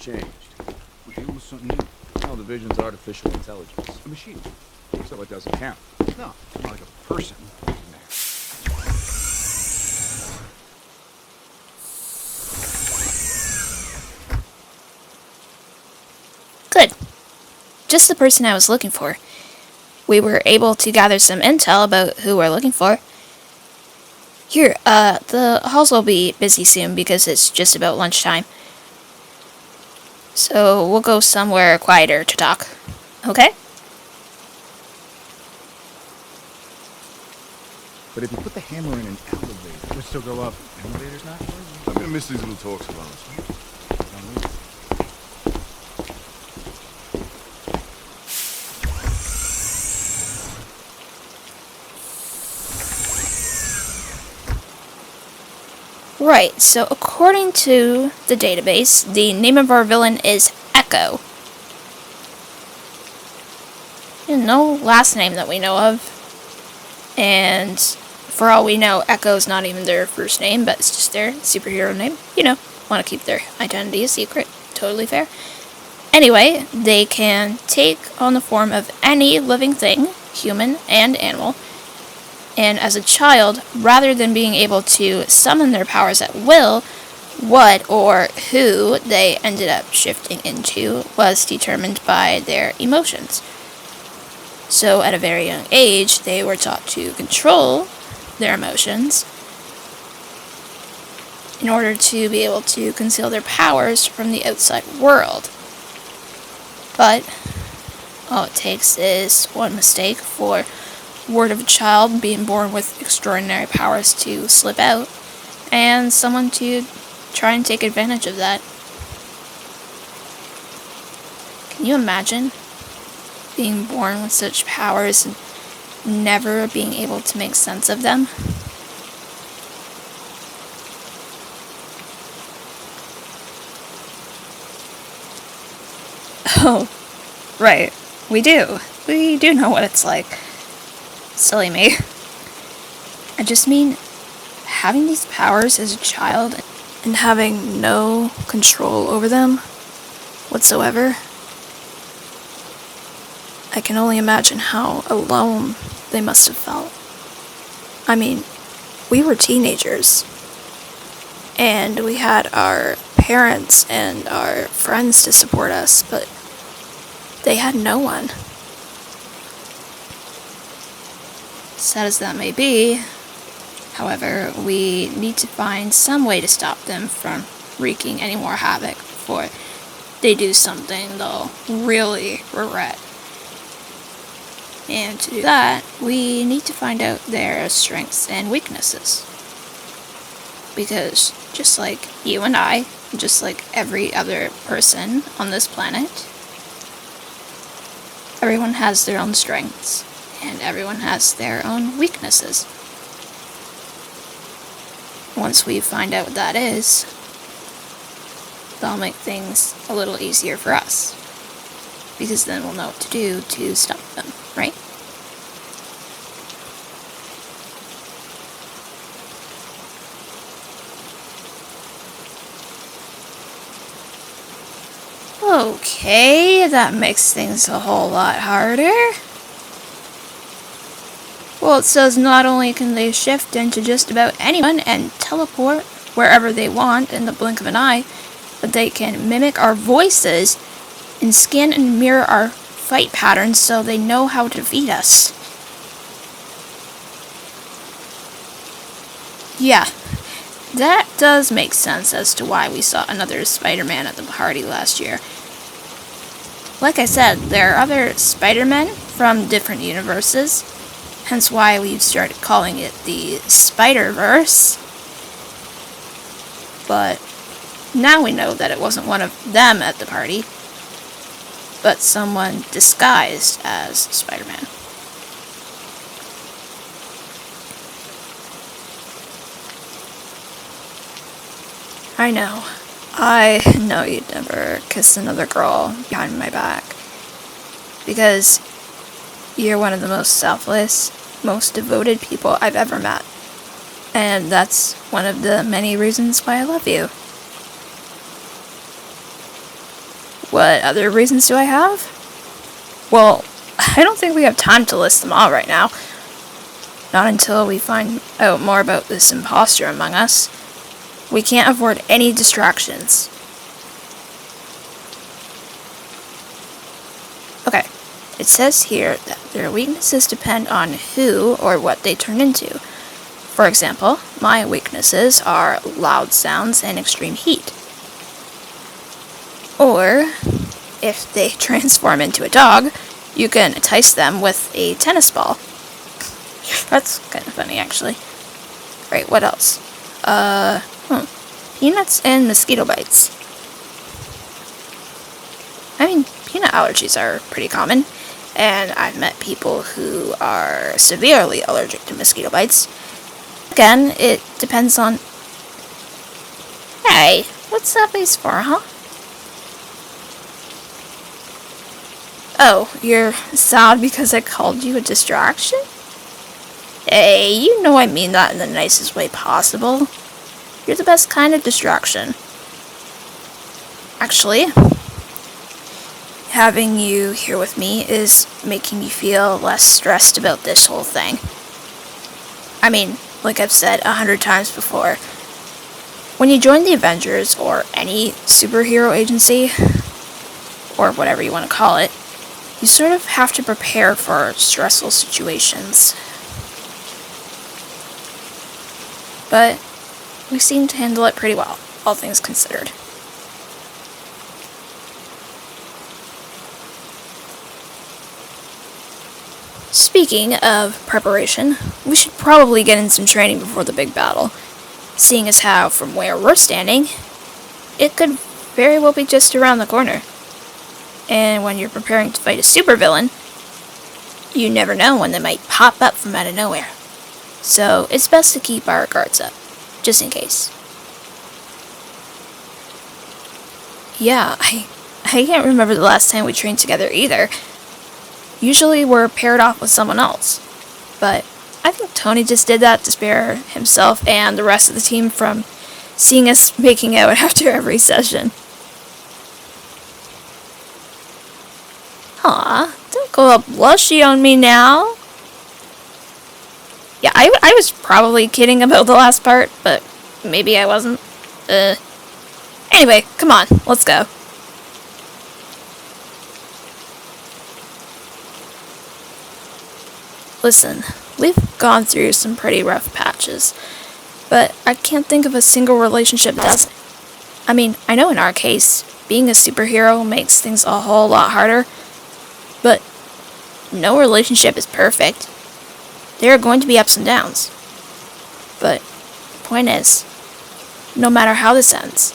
changed. We're dealing with something new. Well, the Vision's artificial intelligence. A machine. So it doesn't count. No, not like a person. Good. Just the person I was looking for. We were able to gather some intel about who we're looking for. Here, the halls will be busy soon because it's just about lunchtime. So we'll go somewhere quieter to talk. Okay? But if you put the hammer in an elevator, it'll still go up. Elevators not? I'm gonna miss these little talks of ours. Right, so according to the database, the name of our villain is Echo. No last name that we know of. And for all we know, Echo's not even their first name, but it's just their superhero name. You know, want to keep their identity a secret. Totally fair. Anyway, they can take on the form of any living thing, human and animal. And as a child, rather than being able to summon their powers at will, what or who they ended up shifting into was determined by their emotions. So at a very young age, they were taught to control their emotions in order to be able to conceal their powers from the outside world. But all it takes is one mistake for word of a child being born with extraordinary powers to slip out, and someone to try and take advantage of that. Can you imagine being born with such powers and never being able to make sense of them? Oh, right. We do. We do know what it's like. Silly me. I just mean, having these powers as a child and having no control over them whatsoever. I can only imagine how alone they must have felt. I mean, we were teenagers, and we had our parents and our friends to support us, but they had no one. Sad as that may be, however, we need to find some way to stop them from wreaking any more havoc before they do something they'll really regret. And to do that, we need to find out their strengths and weaknesses. Because just like you and I, just like every other person on this planet, everyone has their own strengths. And everyone has their own weaknesses. Once we find out what that is, that'll make things a little easier for us. Because then we'll know what to do to stop them, right? Okay, that makes things a whole lot harder. Well, it says not only can they shift into just about anyone and teleport wherever they want in the blink of an eye, but they can mimic our voices and scan and mirror our fight patterns so they know how to defeat us. Yeah, that does make sense as to why we saw another Spider-Man at the party last year. Like I said, there are other Spider-Men from different universes, hence why we've started calling it the Spider-Verse. But now we know that it wasn't one of them at the party, but someone disguised as Spider-Man. I know you'd never kiss another girl behind my back, because you're one of the most selfless, most devoted people I've ever met, and that's one of the many reasons why I love you. What other reasons do I have? Well, I don't think we have time to list them all right now. Not until we find out more about this imposter among us. We can't afford any distractions. Okay, it says here that their weaknesses depend on who or what they turn into. For example, my weaknesses are loud sounds and extreme heat. Or, if they transform into a dog, you can entice them with a tennis ball. That's kind of funny, actually. Right, what else? Peanuts and mosquito bites. I mean, peanut allergies are pretty common, and I've met people who are severely allergic to mosquito bites. Again, it depends on... Hey, what's that face for, huh? Oh, you're sad because I called you a distraction? Hey, you know I mean that in the nicest way possible. You're the best kind of distraction. Actually, having you here with me is making me feel less stressed about this whole thing. I mean, like I've said 100 times before, when you join the Avengers or any superhero agency, or whatever you want to call it, you sort of have to prepare for stressful situations. But we seem to handle it pretty well, all things considered. Speaking of preparation, we should probably get in some training before the big battle, seeing as how, from where we're standing, it could very well be just around the corner. And when you're preparing to fight a supervillain, you never know when they might pop up from out of nowhere. So it's best to keep our guards up, just in case. Yeah, I can't remember the last time we trained together either. Usually we're paired off with someone else. But I think Tony just did that to spare himself and the rest of the team from seeing us making out after every session. Aw, don't go all blushy on me now. Yeah, I was probably kidding about the last part, but maybe I wasn't. Anyway, come on, let's go. Listen, we've gone through some pretty rough patches, but I can't think of a single relationship that doesn't. I mean, I know in our case, being a superhero makes things a whole lot harder, but no relationship is perfect. There are going to be ups and downs. But the point is, no matter how this ends,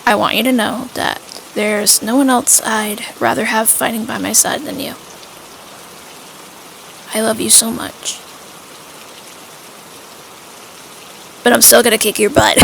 I want you to know that there's no one else I'd rather have fighting by my side than you. I love you so much. But I'm still gonna kick your butt.